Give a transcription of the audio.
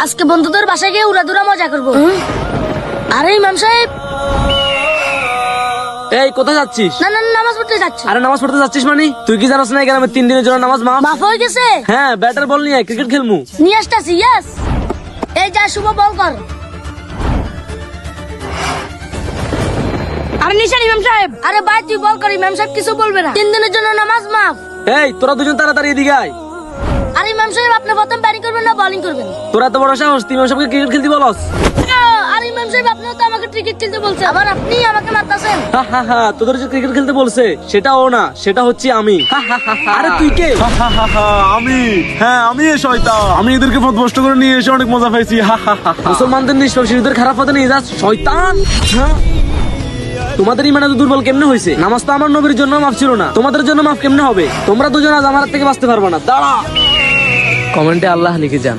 আজকে বন্ধুদের বাসায় গিয়ে উড়াদুরা মজা করবো। আরে ইমাম সাহেব, এই কোথায় যাচ্ছিস? না না নামাজ পড়তে যাচ্ছি। আরে নামাজ পড়তে যাচ্ছিস মানে? তুই কি জানোস না গ্রামে 3 দিনের জন্য নামাজ মাফ? মাফ হয়ে গেছে? হ্যাঁ, ব্যাটার বল নিয়ে ক্রিকেট খেলমু। নিয়ে আসতেছি। ইয়েস, এই যা শুভ বল কর। আরে নিশান ইমাম সাহেব। আরে ভাই তুই বল কর, ইমাম সাহেব কিছু বলবে না। 3 দিনের জন্য নামাজ মাফ। এই তোরা দুজন তাড়াতাড়ি এদিকে আয়। আরে ইমাম সাহেব আপনি প্রথম ব্যাটিং করবেন না বোলিং করবেন? তোরা তো বড় সাহস, তুই সবকে ক্রিকেট খেলতে বলস? আরে ইমাম সাহেব আপনিও তো আমাকে ক্রিকেট খেলতে বলছেন, আবার আপনি আমাকে মারতাছেন। তোদের যে ক্রিকেট খেলতে বলছে সেটা ও না, সেটা হচ্ছে আমি। আরে তুই কে? আমি, হ্যাঁ আমি এই শয়তান। আমি এদেরকে পথভ্রষ্ট করে নিয়ে এসে অনেক মজা পাইছি। মুসলমানদের নিষ্পাপ শিশুদের খারাপ পথে নিয়ে যাস শয়তান। হ্যাঁ? তোমাদের ইমান এত দুর্বল কেমনে হয়েছে? নামাজ তো আমার নবীর জন্য মাফ ছিল না, তোমাদের জন্য মাফ কেমনে হবে? তোমরা দুজন আজ আমার হাত থেকে বাঁচতে পারবে না। দাঁড়া, কমেন্টে আল্লাহ লিখে যান।